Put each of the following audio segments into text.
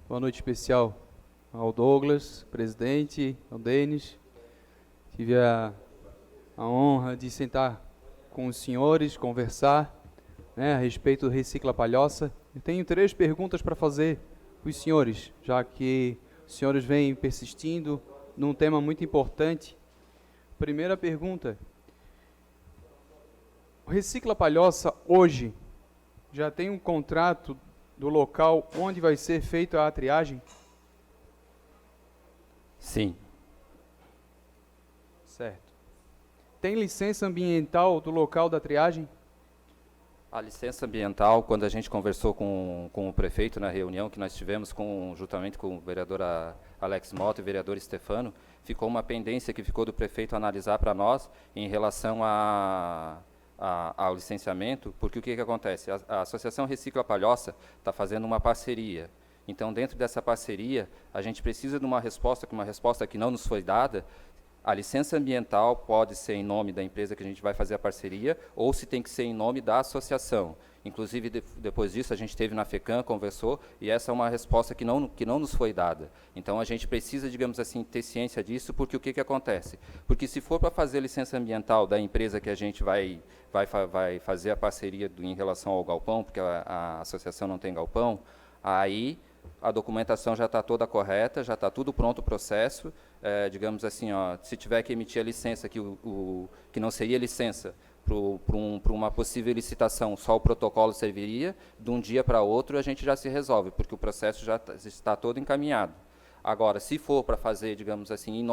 Boa noite especial ao Douglas, presidente, ao Denis. Tive a honra de sentar com os senhores, conversar, né, a respeito do Recicla Palhoça. Eu tenho 3 perguntas para fazer para os senhores, já que os senhores vêm persistindo num tema muito importante. Primeira pergunta: o Recicla Palhoça hoje já tem um contrato do local onde vai ser feita a triagem? Sim. Certo. Tem licença ambiental do local da triagem? A licença ambiental, quando a gente conversou com o prefeito na reunião que nós tivemos juntamente com o vereador Alex Mota e o vereador Stefano, ficou uma pendência que ficou do prefeito analisar para nós em relação ao licenciamento, porque o que acontece? A Associação Recicla Palhoça está fazendo uma parceria. Então, dentro dessa parceria, a gente precisa de uma resposta que não nos foi dada. A licença ambiental pode ser em nome da empresa que a gente vai fazer a parceria, ou se tem que ser em nome da associação. Inclusive, depois disso, a gente esteve na FECAM, conversou, e essa é uma resposta que não nos foi dada. Então, a gente precisa, digamos assim, ter ciência disso, porque o que acontece? Porque se for para fazer a licença ambiental da empresa que a gente vai fazer a parceria em relação ao galpão, porque a associação não tem galpão, aí a documentação já está toda correta, já está tudo pronto o processo. Digamos assim, se tiver que emitir a licença, que não seria licença, para uma possível licitação, só o protocolo serviria, de um dia para outro a gente já se resolve, porque o processo já está todo encaminhado. Agora, se for para fazer, digamos assim,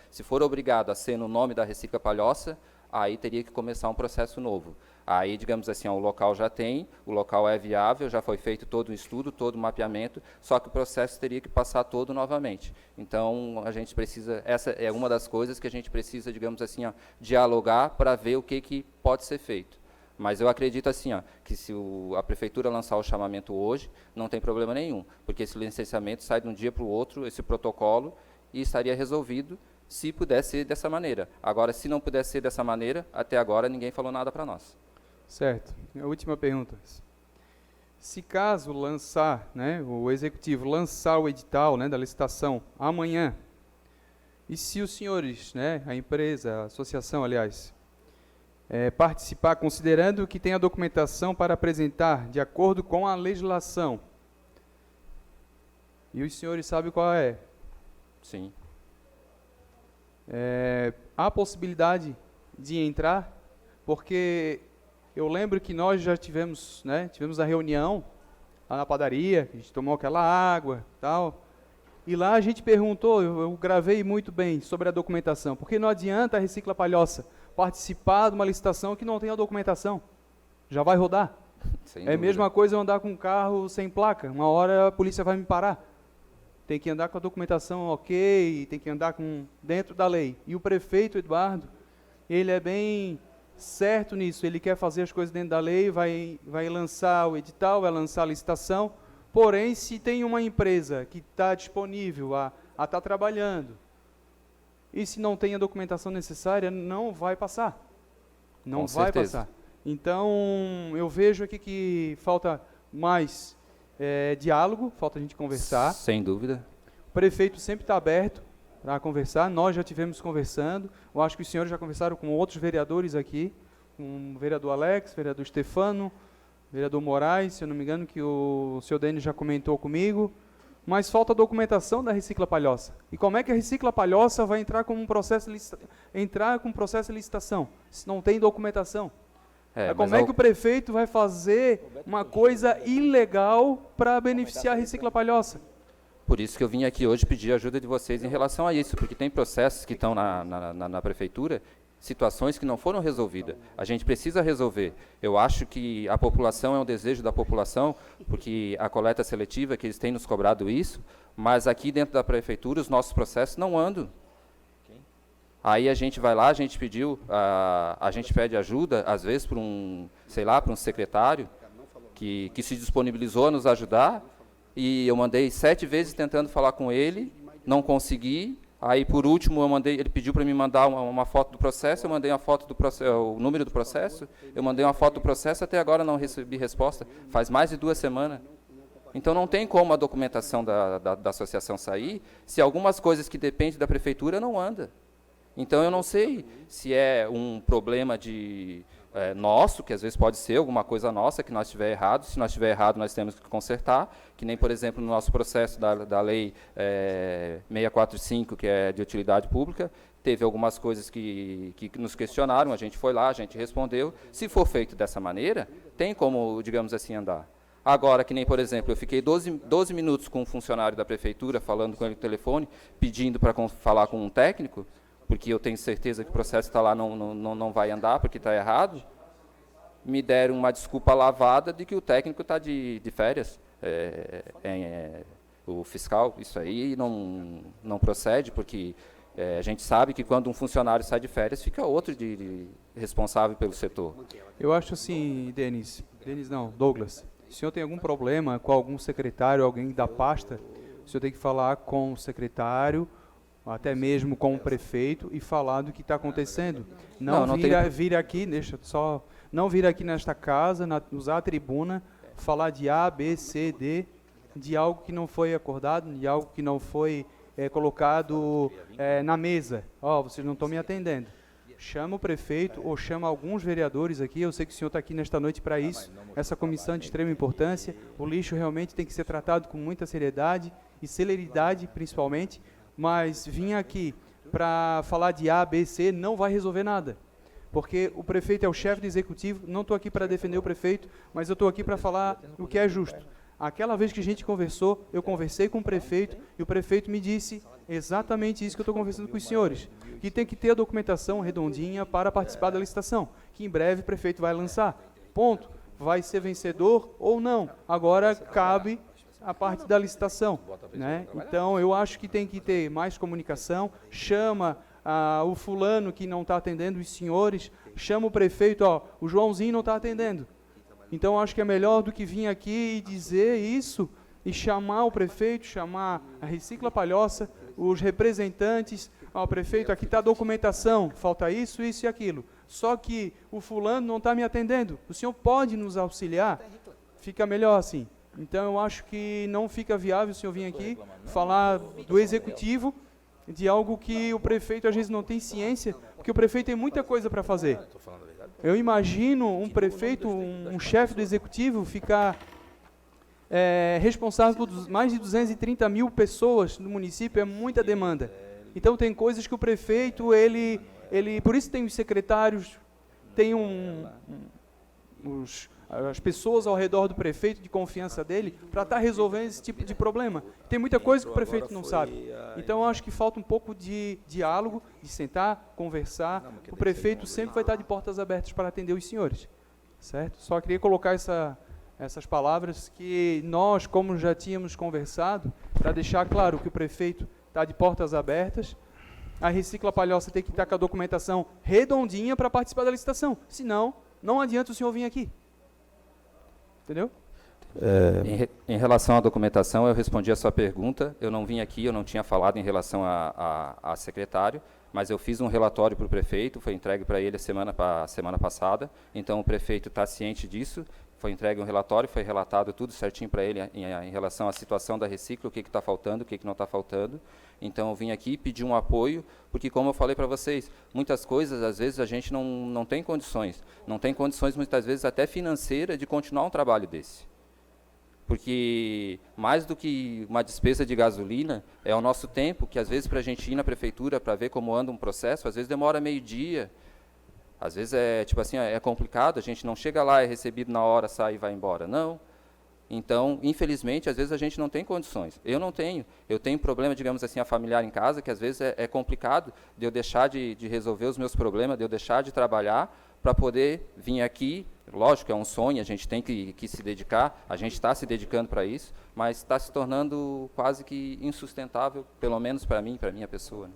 se for obrigado a ser no nome da Recicla Palhoça, aí teria que começar um processo novo. Aí, digamos assim, o local já tem, o local é viável, já foi feito todo o estudo, todo o mapeamento, só que o processo teria que passar todo novamente. Então, a gente precisa, essa é uma das coisas que a gente precisa, digamos assim, dialogar para ver o que pode ser feito. Mas eu acredito assim, que se a prefeitura lançar o chamamento hoje, não tem problema nenhum, porque esse licenciamento sai de um dia para o outro, esse protocolo, e estaria resolvido se pudesse ser dessa maneira. Agora, se não pudesse ser dessa maneira, até agora ninguém falou nada para nós. Certo. A última pergunta. Se caso lançar, né, o executivo lançar o edital, né, da licitação amanhã, e se os senhores, né, a empresa, a associação, aliás, participar, considerando que tem a documentação para apresentar de acordo com a legislação, e os senhores sabem qual é? Sim. Há possibilidade de entrar, porque eu lembro que nós já tivemos, né, a reunião lá na padaria, a gente tomou aquela água, tal, e lá a gente perguntou, eu gravei muito bem sobre a documentação, porque não adianta a Recicla Palhoça participar de uma licitação que não tem a documentação, já vai rodar. É a mesma coisa eu andar com um carro sem placa, uma hora a polícia vai me parar. Tem que andar com a documentação ok, tem que andar dentro da lei. E o prefeito Eduardo, ele é bem certo nisso, ele quer fazer as coisas dentro da lei, vai lançar o edital, vai lançar a licitação, porém, se tem uma empresa que está disponível a estar trabalhando, e se não tem a documentação necessária, não vai passar. Não vai passar. Então, eu vejo aqui que falta mais diálogo, falta a gente conversar. Sem dúvida. O prefeito sempre está aberto para conversar, nós já tivemos conversando, eu acho que os senhores já conversaram com outros vereadores aqui, com o vereador Alex, vereador Stefano, vereador Moraes, se eu não me engano, que o senhor Denis já comentou comigo, mas falta a documentação da Recicla Palhoça. E como é que a Recicla Palhoça vai entrar com um processo de licitação, se não tem documentação? Como é que o prefeito vai fazer uma coisa ilegal para beneficiar a Recicla Palhoça? Por isso que eu vim aqui hoje pedir a ajuda de vocês em relação a isso, porque tem processos que estão na prefeitura, situações que não foram resolvidas. A gente precisa resolver. Eu acho que a população é um desejo da população, porque a coleta seletiva, que eles têm nos cobrado isso, mas aqui dentro da prefeitura os nossos processos não andam. Aí a gente vai lá, a gente pede ajuda, às vezes, para um secretário que se disponibilizou a nos ajudar, e eu mandei 7 vezes tentando falar com ele, não consegui. Aí, por último, ele pediu para me mandar uma foto do processo, eu mandei uma foto do processo, o número do processo, eu mandei uma foto do processo, até agora não recebi resposta. Faz mais de 2 semanas. Então não tem como a documentação da associação sair se algumas coisas que dependem da prefeitura não andam. Então eu não sei se é um problema nosso, que às vezes pode ser alguma coisa nossa, que nós estiver errado. Se nós estiver errado, nós temos que consertar, que nem, por exemplo, no nosso processo da lei 645, que é de utilidade pública, teve algumas coisas que nos questionaram, a gente foi lá, a gente respondeu. Se for feito dessa maneira, tem como, digamos assim, andar. Agora, que nem, por exemplo, eu fiquei 12 minutos com um funcionário da prefeitura, falando com ele no telefone, pedindo para falar com um técnico, porque eu tenho certeza que o processo está lá, não vai andar, porque está errado, me deram uma desculpa lavada de que o técnico está de férias, o fiscal. Isso aí não procede, porque a gente sabe que quando um funcionário sai de férias, fica outro de responsável pelo setor. Eu acho assim, Douglas, se o senhor tem algum problema com algum secretário, alguém da pasta, o senhor tem que falar com o secretário, até mesmo com o prefeito, e falar do que está acontecendo. Não vir aqui, não vir aqui nesta casa, usar a tribuna, falar de A, B, C, D, de algo que não foi acordado, de algo que não foi colocado na mesa. Vocês não estão me atendendo. Chama o prefeito ou chama alguns vereadores aqui. Eu sei que o senhor está aqui nesta noite para isso. Essa comissão é de extrema importância. O lixo realmente tem que ser tratado com muita seriedade e celeridade, principalmente. Mas vir aqui para falar de A, B, C não vai resolver nada. Porque o prefeito é o chefe do executivo. Não estou aqui para defender o prefeito, mas eu estou aqui para falar o que é justo. Aquela vez que a gente conversou, eu conversei com o prefeito e o prefeito me disse exatamente isso que eu estou conversando com os senhores, que tem que ter a documentação redondinha para participar da licitação, que em breve o prefeito vai lançar. Ponto. Vai ser vencedor ou não. Agora cabe a parte da licitação, né? Então eu acho que tem que ter mais comunicação. Chama o fulano que não está atendendo os senhores, chama o prefeito, o Joãozinho não está atendendo. Então, acho que é melhor do que vir aqui e dizer isso, e chamar o prefeito, chamar a Recicla Palhoça, os representantes, prefeito, aqui está a documentação, falta isso, isso e aquilo. Só que o fulano não está me atendendo, o senhor pode nos auxiliar? Fica melhor assim. Então, eu acho que não fica viável o senhor vir aqui falar do executivo, de algo que o prefeito às vezes não tem ciência, porque o prefeito tem muita coisa para fazer. Eu imagino um prefeito, um chefe do executivo ficar responsável por mais de 230 mil pessoas no município, é muita demanda. Então tem coisas que o prefeito, ele por isso tem os secretários, tem as pessoas ao redor do prefeito, de confiança dele, para estar resolvendo esse tipo de problema. Tem muita coisa que o prefeito não sabe. Então, eu acho que falta um pouco de diálogo, de sentar, conversar. O prefeito sempre vai estar de portas abertas para atender os senhores. Certo? Só queria colocar essas palavras que nós, como já tínhamos conversado, para deixar claro que o prefeito está de portas abertas. A Recicla Palhoça tem que estar com a documentação redondinha para participar da licitação. Senão, não adianta o senhor vir aqui. Entendeu? Em relação à documentação, eu respondi a sua pergunta. Eu não vim aqui, eu não tinha falado em relação a secretário, mas eu fiz um relatório para o prefeito, foi entregue para ele a semana passada. Então, o prefeito está ciente disso. Foi entregue um relatório, foi relatado tudo certinho para ele em relação à situação da Recicla, o que está faltando, o que não está faltando. Então, eu vim aqui pedir um apoio, porque, como eu falei para vocês, muitas coisas, às vezes, a gente não tem condições. Não tem condições, muitas vezes, até financeira, de continuar um trabalho desse. Porque, mais do que uma despesa de gasolina, é o nosso tempo, que, às vezes, para a gente ir na prefeitura para ver como anda um processo, às vezes demora meio-dia. Às vezes é complicado, a gente não chega lá, é recebido na hora, sai e vai embora. Não. Então, infelizmente, às vezes a gente não tem condições. Eu não tenho. Eu tenho problema, digamos assim, familiar em casa, que às vezes é complicado de eu deixar de resolver os meus problemas, de eu deixar de trabalhar para poder vir aqui. Lógico, é um sonho, a gente tem que se dedicar, a gente está se dedicando para isso, mas está se tornando quase que insustentável, pelo menos para mim, para a minha pessoa, né?